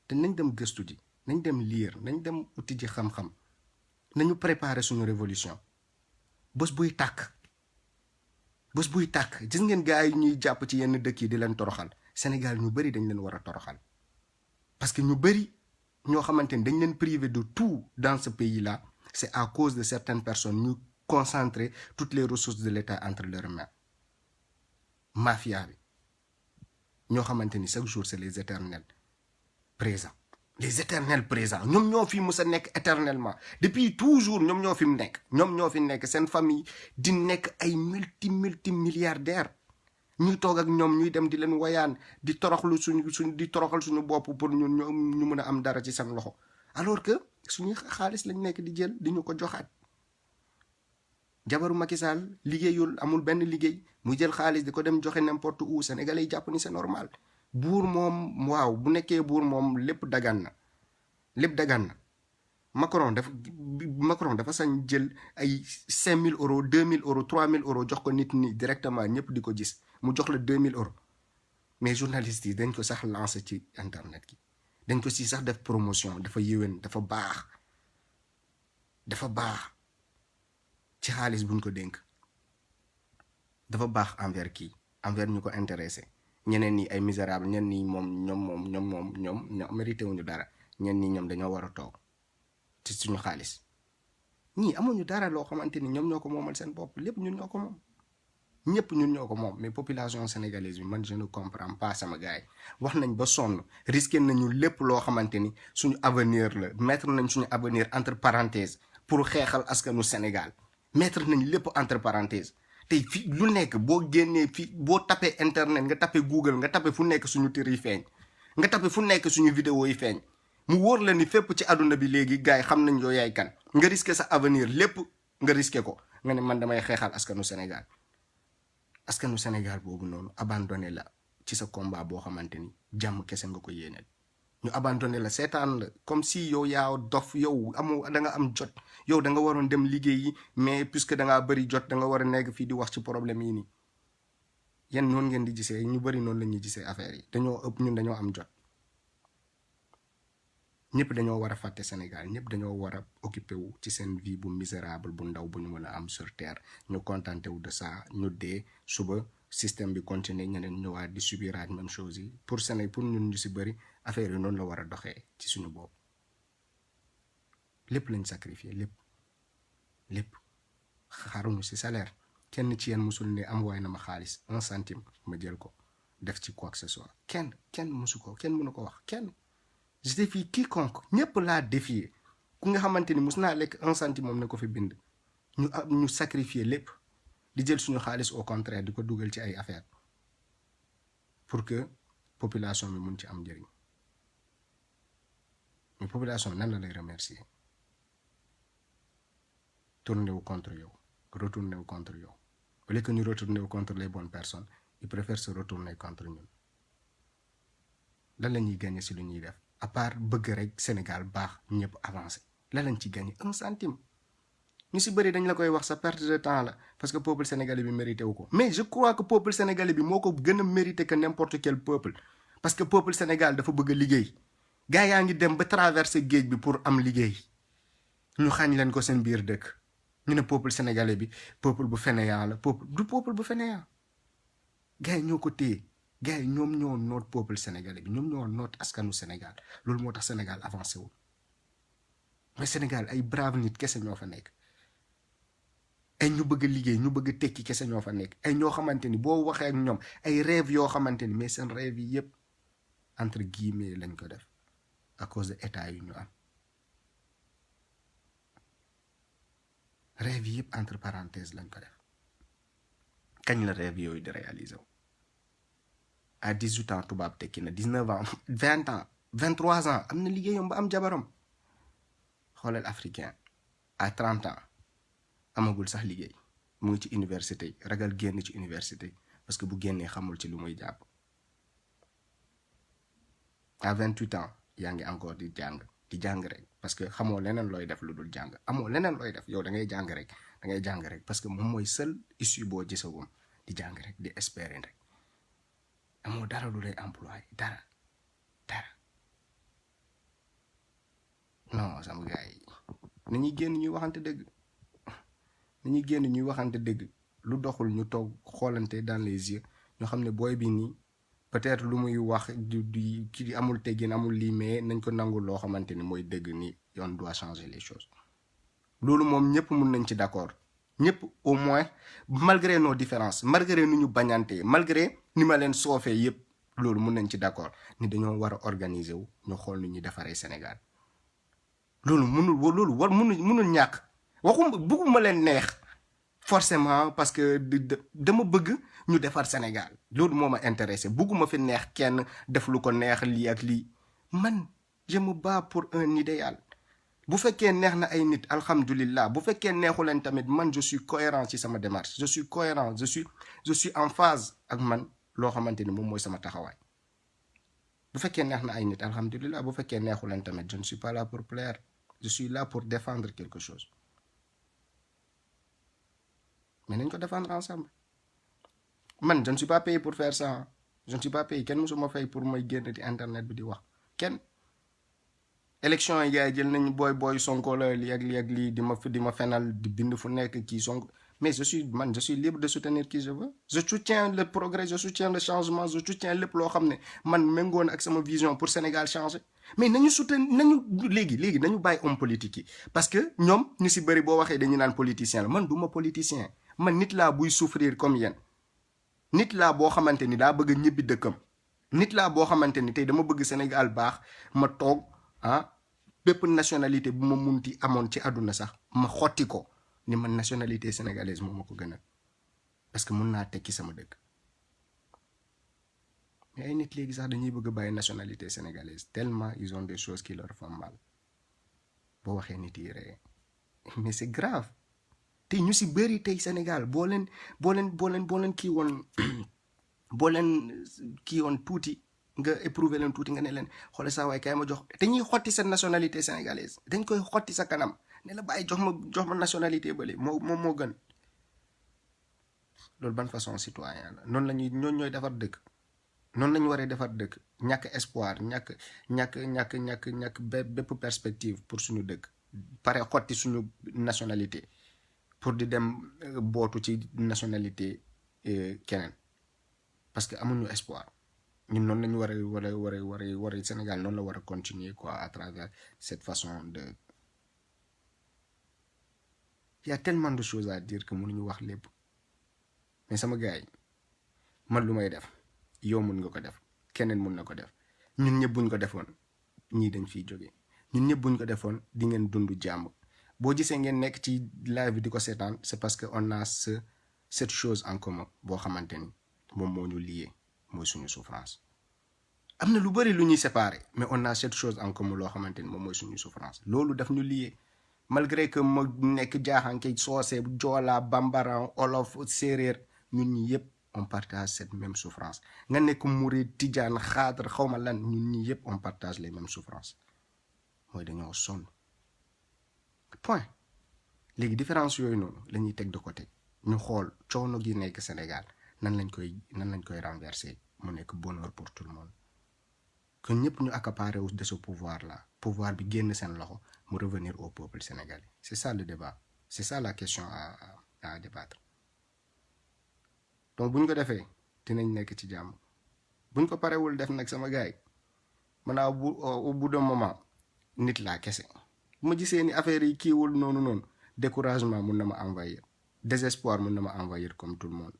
te nañ dem gëstu ji nañ dem lire nañ dem uti ji xam-xam nañu préparer suñu révolution bés buy tàkk gis ngeen gars yi ñuy jàpp ci yenn dëkk yi di leen toroxal Sénégal ñu bari dañ leen war a toroxal parce que ñu bëri ñoo xamante ni dañ leen privé de tout dans ce pays là c'est à cause de certaines personnes ñu concentrer toutes les ressources de l'État entre leurs mains mafia bi ñoo xamante ni chaque jour c'est les éternels présents les éternels présents ñoom ñoo fi mus a nekk éternellement depuis toujours ñoom ñoo fi mu nekk ñoom ñoo fi nekk seen famille di nekk ay multi milliardaires ñuy toog ak ñoom ñuy dem di leen wayaan di toroxlu di toroxal suñu bopp pour ñu mën a am dara ci seen loxo alors que suñu xaalis lañ nekk di jël di ñu ko joxaat jabaru Macky Sall liggéeyul amul benn liggéey muy jël xaalis di ko dem joxe n'importe où sénégalais yi jàpp ni c'est normal buur moom waaw bu nekkee buur moom lépp dagan na Macron dafa sañ jël ay 5000 euros 2000 euros 3000 euros jox ko nit ñi directement ñëpp di ko gis mu jox la 2000 euros mais journalistes yi dañ ko sax lancé ci internet gi dañ ko si sax def promotion dafa yéwén dafa baax ci xaalis buñ ko dénk dafa baax envers ñu ko intéressé ñeneen ñi ay misérable ñeneen ñi ñoom mérité wuñu dara ñeneen ñi ñoom dañoo war a toog ci suñu xaalis ñii amuñu dara loo xamante ni ñoom ñoo ko moomal seen bopp lépp ñun ñoo ko moom ñëpp ñun ñoo ko moom mais population sénégalaise bi man je ne comprends pas sama gars yi wax nañ ba sonn risqué nañu lépp loo xamante ni suñu avenir la mettre nañ suñu avenir entre parenthèses pour xeexal askanu Sénégal mettre nañ lépp entre parenthèses tey fii lu nekk boo génnee fii boo tapé internet nga tapé Google nga tapé fu nekk suñu tur yi feeñ nga tapé fu nekk suñu vidéo yi feeñ mu wóor la ni fépp ci àdduna bi léegi gars yi xam nañ yoo yaay kan nga risqué sa avenir lépp nga risqué ko nga ne man damay xeexal askanu Sénégal boobu noonu abandonné la ci sa combat boo xamante ni jàmm kese nga ko yéeneel ñu abandonné la seetaan la comme si yow yaa dof yow amoo da nga am jot yow da nga waroon dem liggéeyi mais puisque da ngaa bëri jot da nga war a nekk fii di wax ci problème yi nii yéen noonu ngeen di gisee ñu bëri noonu la ñuy gisee affaire yi ñun dañoo am jot ñëpp dañoo war a fàtte Sénégal ñëpp dañoo war a occupé wu ci seen vie bu misérable bu ndaw bu ñu mën a am sur terre ñu contenté wu de ça ñu dee suba système bi continuer ñeneen ñëwaat di subiraat même chose yi pour ñun ñu si bëri affaire yi noonu la war a doxee ci suñu bopp lépp lañ sacrifier lépp xaaruñu si salaire kenn ci yéen musul ne am waay na ma xaalis 1 centime ma jël ko def ci quoi que ce soit kenn musu ko kenn mënu ko wax kenn je défie quiconque ñëpp laa défier ku nga xamante ni mus naa lekk 1 centime moom na ko fi bind ñu sacrifier lépp di jël suñu xaalis au contraire di ko dugal ci ay affaire pour que population bi mun ci am njëriñ mais population bi nan la lay remercier tourner wu contre yow retourner wu contre yow au lieu que ñu retourner wu contre les bonnes personnes ils préfèrent se retourner contre ñun lan la ñuy gagner si lu ñuy def à part bëgg rek Sénégal baax ñëpp avancé lan lañ ci gagner 1 centime ñu si bëri dañ la koy wax sa perte de temps la parce que peuple sénégalais bi mérité wu ko mais je crois que peuple sénégalais bi moo ko gën a mérité que n'importe quel peuple parce que peuple Sénégal dafa bëgg a liggéey gars yaa ngi dem ba traverser géej bi pour am liggéey ñu xañ leen ko seen biir dëkk ñu ne peuple sénégalais bi peuple bu fainéant la peuple bu fainéant gars yi ñoo ko téye gars yi ñoom ñoo noot peuple sénégalais bi ñoom ñoo noot askanu Sénégal loolu moo tax Sénégal avancé wul mais Sénégal ay brave nit kese ñoo fa nekk ay ñu bëgg a liggéey ñu bëgg a tekki kese ñoo fa nekk ay ñoo xamante ni boo waxee ak ñoom ay rêve yoo xamante ni mais seen rêve yi yëpp entre guillemets lañ ko def à cause de état yu ñu am rêve yi yëpp entre parenthèses lañ ko def kañ la rêve yooyu di réaliser wu à 18 ans tubaab tekki na 19 ans 20 ans 23 ans am na liggéeyam ba am jabaram xoolal africain à 30 ans amagul sax liggéey mu ngi ci université yi ragal génn ci université parce que bu génnee xamul ci lu muy jàpp à 28 ans yaa ngi encore di jàng rek parce que xamoo leneen looy def lu dul jàng amoo leneen looy def yow da ngay jàng rek parce que moom mooy seul issue boo gisagum di jàng rek di espérer rek amoo dara lu lay employé dara non sama gars yi nañuy génn ñuy waxante dëgg lu doxul ñu toog xoolante dans les yeux ñoo xam ne booy bi nii peut-être lu muy wax du ki amul teggin amul lii mais nañ ko nangul loo xamante ni mooy dëgg ni on doit changer les choses loolu moom ñëpp mun nañ ci d'accord ñëpp au moins malgré nos différences malgré nu ñu bañantee malgré ni ma leen soofee yëpp loolu mun nañ ci d'accord ni dañoo war a organiser wu ñu xool nu ñuy defaree Sénégal loolu munul ñàkk bëgguma leen neex forcément parce que dama bëgg ñu defar Sénégal loolu moo ma intéressé bëgguma fi neex kenn def lu ko neex lii ak lii man je me bats pour un idéal bu fekkee neex na ay nit alhamdulillah bu fekkee neexu leen tamit man je suis cohérent ci sama démarche je suis cohérent je suis en phase ak man loo xamante ni moom mooy sama taxawaay bu fekkee neex na ay nit alhamdulillah bu fekkee neexu leen tamit je ne suis pas là pour plaire je suis là pour défendre quelque chose mais nañ ko défendre ensemble man je ne suis pas payé pour faire ça je ne suis pas payé kenn musuma fay pour may génn di internet bi di wax kenn élection yi gars yi jël nañ booy Sonko la lii ak lii di ma fenal di bind fu nekk kii Sonko mais je suis libre de soutenir qui je veux je soutiens le progrès je soutiens le changement je soutiens lépp loo xam ne man méngoon ak sama vision pour Sénégal changer mais nañu léegi nañu bàyyi homme politique yi parce que ñoom ñu si bëri boo waxee dañu naan politicien la man du ma politicien man nit laa buy souffrir comme yéen nit laa boo xamante ni daa bëgg ñibbi dëkkam nit laa boo xamante ni tey dama bëgg Sénégal baax ma toog bépp nationalité bu ma munti amoon ci àdduna sax ma xotti ko ni man nationalité sénégalaise moo ma ko gënal parce que mun naa tekki sama dëkk mais ay nit léegi sax dañuy bëgg bàyyi nationalité sénégalaise tellement ils ont des choses qui leur font mal boo waxee nit yi ree mais c'est grave tey ñu si bëri tey Sénégal boo leen kii woon tuuti nga éprouver leen tuuti nga ne leen xoole saa waay kay ma jox dañuy xotti sa nationalité sénégalaise dañ koy xotti sa kanam ne la bàyyi jox ma nationalité bële moo gën loolu ban façon citoyen la noonu ñooy defar dëkk noonu lañu waree defar dëkk ñàkk espoir ñàkk bépp perspective pour suñu dëkk pare xotti suñu nationalité pour di dem bootu ci nationalité keneen parce que amuñu espoir ñun noonu lañu war a Sénégal noonu la war a continuer quoi à travers cette façon de il y a tellement de choses à dire que mënuñu wax lépp mais sama gars yi man lu may def yow mun nga ko def keneen mun na ko def ñun ñëpp buñ ko defoon ñii dañ fiy jóge ñun ñëpp buñ ko defoon di ngeen dund jàmm boo gisee ngeen nekk ci live bi di ko seetaan c'est parce que on a cette chose en commun boo xamante ni moom moo ñu lié mooy suñu souffrance am na lu bari lu ñuy séparer mais on a cette chose en commun loo xamante ni moom mooy suñu souffrance loolu daf ñu lié malgré que ma nekk jaaxanke soose joolaa bambara olof séeréer ñun ñi yëpp on partage cette même souffrance nga nekk murid tijaan xaadar xawma lan ñun ñi yëpp on partage les mêmes souffrances mooy dañoo sonn point léegi différence yooyu noonu la ñuy teg de côté ñu xool coono gi nekk Sénégal nan lañ koy renverser mu nekk bonheur pour tout le monde que ñëpp ñu accaparer de ce pouvoir là pouvoir bi génn seen loxo mu revenir au peuple sénégalais c'est ça le débat c'est ça la question à débattre donc buñ ko defee dinañ nekk ci jàmm buñ ko parewul def nag sama gars yi maintenant au bout d'un moment nit laa kese bu ma gisee ni affaire yi kiiwul noonu découragement mun na ma envahir désespoir mun na ma envahir comme tout le monde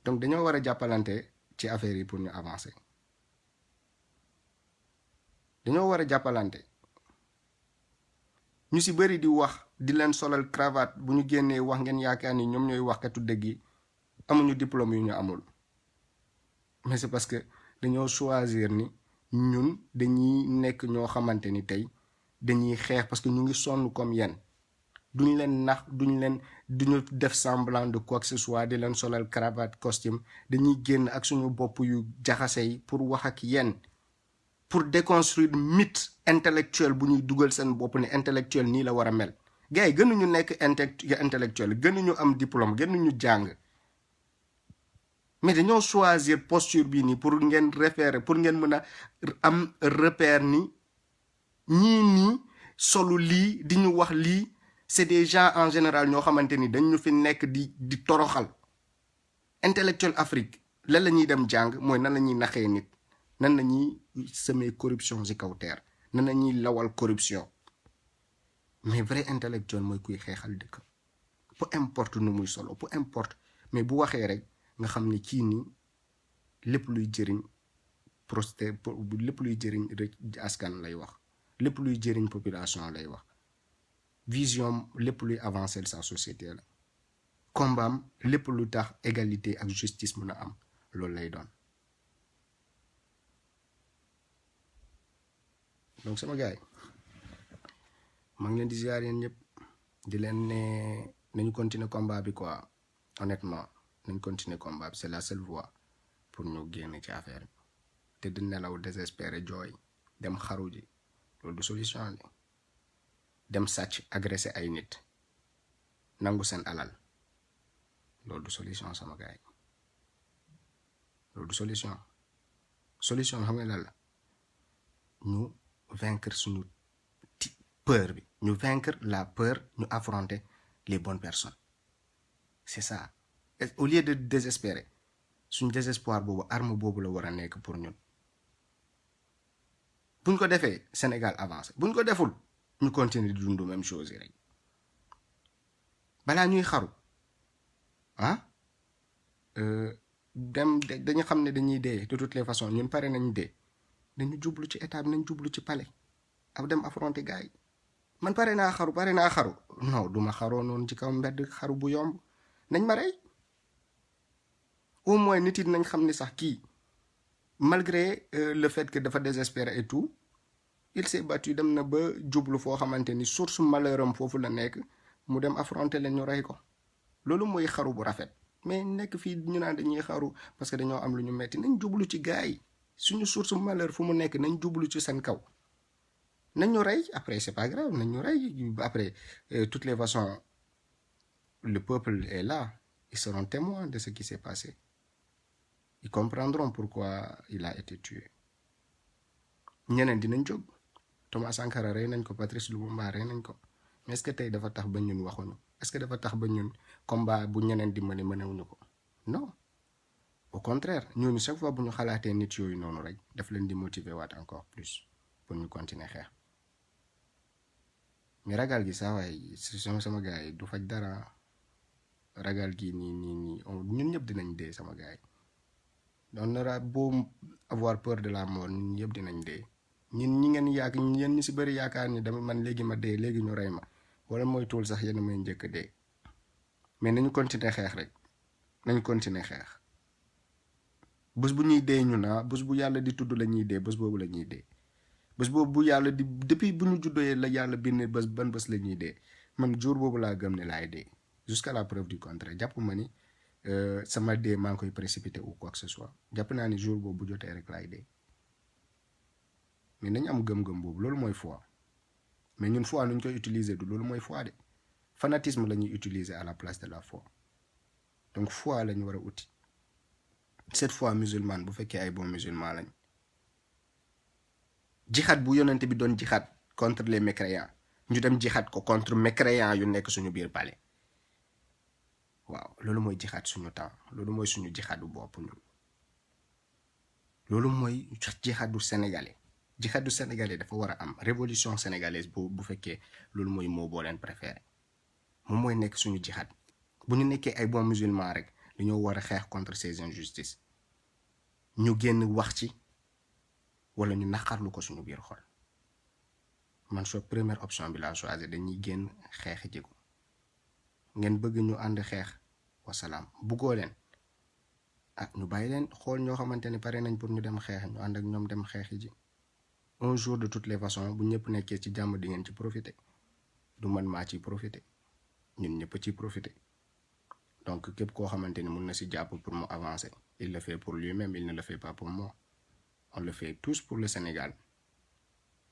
donc dañoo war a jàppalante ci affaire yi pour ñu avancer dañoo war a jàppalante ñu si bëri di wax di leen solal cravate bu ñu génnee wax ngeen yaakaar ni ñoom ñooy waxkatu dëgg yi amuñu diplôme yu ñu amul mais c'est parce que dañoo choisir ni ñun dañuy nekk ñoo xamante ni tey dañuy xeex parce que ñu ngi sonn comme yéen duñ leen nax duñu def semblant de quoi que ce soit di leen solal cravate costume dañuy génn ak suñu bopp yu jaxase yi pour wax ak yéen pour déconstruire mythe intellectuel bu ñuy dugal seen bopp ne intellectuel nii la war a mel gars yi gënuñu nekk intellectuel gënuñu am diplôme gënuñu jàng mais dañoo choisir posture bii nii pour ngeen référer pour ngeen mën a am repère ni ñii nii solu lii di ñu wax lii c'est des gens en général ñoo xamante ni dañu fi nekk di toroxal intellectuel Afrique lan la ñuy dem jàng mooy nan la ñuy naxee nit nan la ñuy semer corruption ci kaw terre nan la ñuy lawal corruption mais vrai intellectuel mooy kuy xeexal dëkk peu importe nu muy solo peu importe mais bu waxee rek nga xam ne kii nii lépp luy jëriñ lépp luy jëriñ askan lay wax lépp luy jëriñ population lay wax vision lépp luy avancer sa société la combat am lépp lu tax égalité ak justice mën a am loolu lay doon donc sama gars yi maa ngi leen di ziar yéen ñëpp di leen ne nañu continuer combat bi quoi honnêtement nañu continuer combat bi c'est la seule voie pour ñu génn ci affaire bi te di nelaw désespéré jooy dem xaru ji loolu du solution li dem sàcc agressé ay nit nangu seen alal loolu du solution sama gars yi loolu du solution xam nga lan la ñu vaincre suñu peur bi ñu vaincre la peur ñu affronter les bonnes personnes c'est ça au lieu de désespérer suñu désespoir boobu arme boobu la war a nekk pour ñun buñ ko defee Sénégal avancé buñ ko deful ñu continuer di dund même chose yi rek balaa ñuy xaru dañu xam ne dañuy dee de toutes les façons ñun pare nañu dee dañu jublu ci état bi nañ jublu ci palais ak dem affronter gars yi man pare naa xaru non duma xaroo noonu ci kaw mbedd xaru bu yomb nañ ma rey au moins nit yi nañ xam ne sax kii malgré le fait que dafa désespéré et tout il s'est battu dem na ba jublu foo xamante ni source malheur am foofu la nekk mu dem affronter leen ñu rey ko loolu mooy xaru bu rafet mais nekk fii ñu naan dañuy xaru parce que dañoo am lu ñu metti nañ jublu ci gars yi suñu source malheur fu mu nekk nañ jublu ci seen kaw nañ ñu rey après c'est pas grave nañ ñu rey après toutes les façons le peuple est là ils seront témoins de ce qui s'est passé ils comprendront pourquoi il a été tué ñeneen dinañ jóg Thomas Sankara rey nañ ko Patrice Lumumba rey nañ ko mais est-ce que tey dafa tax ba ñun waxuñu est-ce que dafa tax ba ñun combat bu ñeneen di mënewuñu ko non au contraire ñooñu chaque fois bu ñu xalaatee nit yooyu noonu rek daf leen di motiver waat encore plus pour ñu continuer xeex mais ragal gi saa waay sama gars yi du faj dara ragal gi nii ñun ñëpp dinañ dee sama gars yi on aura beau avoir peur de la mort ñun ñëpp dinañ dee ñun ñi ngeen yéen ñi si bëri yaakaar ni dama man léegi ma dee léegi ñu rey ma wala mooy tuul sax yéen may njëkk dee mais nañu continuer xeex rek nañu continuer xeex bés bu ñuy dee ñu naa bés bu yàlla di tudd la ñuy dee bés boobu la ñuy dee bés boobu bu yàlla di depuis bu ñu juddoo la yàlla bind bés ban bés la ñuy dee man jour boobu laa gëm ne laay dee jusqu'à la preuve du contraire jàpp ma ni sama dee maa ngi koy précipité ou quoi que ce soit jàpp naa ni jour boobu bu jotee rek laay dee mais nañ am gëm-gëm boobu loolu mooy foi mais ñun foi nuñ koy utiliser du loolu mooy foi de fanatisme la ñuy utiliser à la place de la foi donc foi la ñu war a uti cette foi musulmane bu fekkee ay bon musulman lañ jihad bu yonente bi doon jihad contre les mécréants ñu dem jihad ko contre mécréants yu nekk suñu biir palais waaw loolu mooy jihad suñu temps loolu mooy suñu jihadu bopp ñun loolu mooy jihadu sénégalais jihadu sénégalais dafa war a am révolution sénégalaise bu fekkee loolu mooy moo boo leen préféré moom mooy nekk suñu jihad bu ñu nekkee ay bons musulmans rek dañoo war a xeex contre ces injustices ñu génn wax ci wala ñu naqarlu ko suñu biir xol man soo première option bi laa choisir dañuy génn xeex ji ko ngeen bëgg ñu ànd xeex wasalaam buggoo leen ñu bàyyi leen xool ñoo xamante ne pare nañ pour ñu dem xeex ñu ànd ak ñoom dem xeexi ji un jour de toutes les façons bu ñëpp nekkee ci jàmm di ngeen ci profiter du man maa ciy profiter ñun ñëpp ciy profiter donc képp koo xamante ni mun na si jàpp pour mu avancer il le fait pour lui-même il ne le fait pas pour moi on le fait tous pour le Sénégal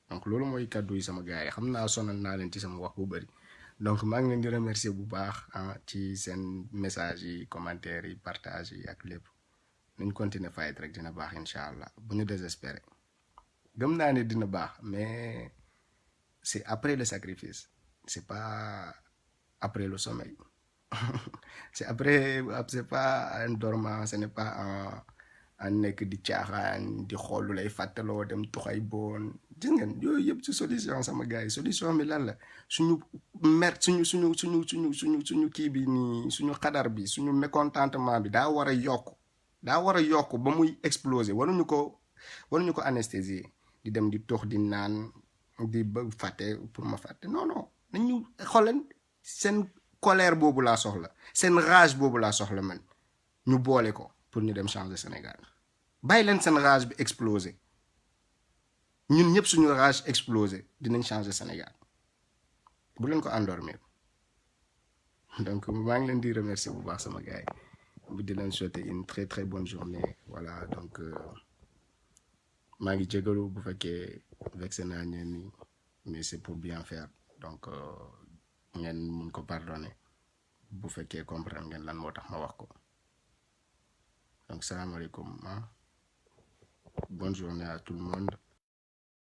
donc loolu mooy kàddu yi sama gars yi xam naa sonal naa leen ci sama wax bu bëri donc maa ngi leen di remercier bu baax ci seen message yi commentaires yi partage yi ak lépp nañ continuer fight rek dina baax incha allah bu ñu désespérer gëm naa ne dina baax mais c'est après le sacrifice c'est pas après le sommeil c'est après c'est pas un dormant ce n'est pas un nekk di caaxaan di xool lu lay fàttaloo dem tuxay boon gis ngeen yooyu yëpp ci solution sama gars yi solution bi lan la suñu mer suñu kii bi nii suñu xadar bi suñu mécontentement bi daa war a yokk ba muy exploser waruñu ko anesthésier di dem di tox di naan di ba fàtte pour ma fàtte non non nañu xooleen seen colère boobu laa soxla seen rage boobu laa soxla man ñu boole ko pour ñu dem changer Sénégal bàyyi leen seen rage bi exploser ñun ñëpp suñu rage exploser dinañ changer Sénégal bu leen ko endormir donc maa ngi leen di remercier bu baax sama gars yi di leen souhaiter une très très bonne journée voilà donc maa ngi jégalu bu fekkee vexé naa ñeen ni mais c'est pour bien faire donc ngeen mun ko pardonner bu fekkee comprendre ngeen lan moo tax ma wax ko donc salaamaaleykum bonne journée à tout le monde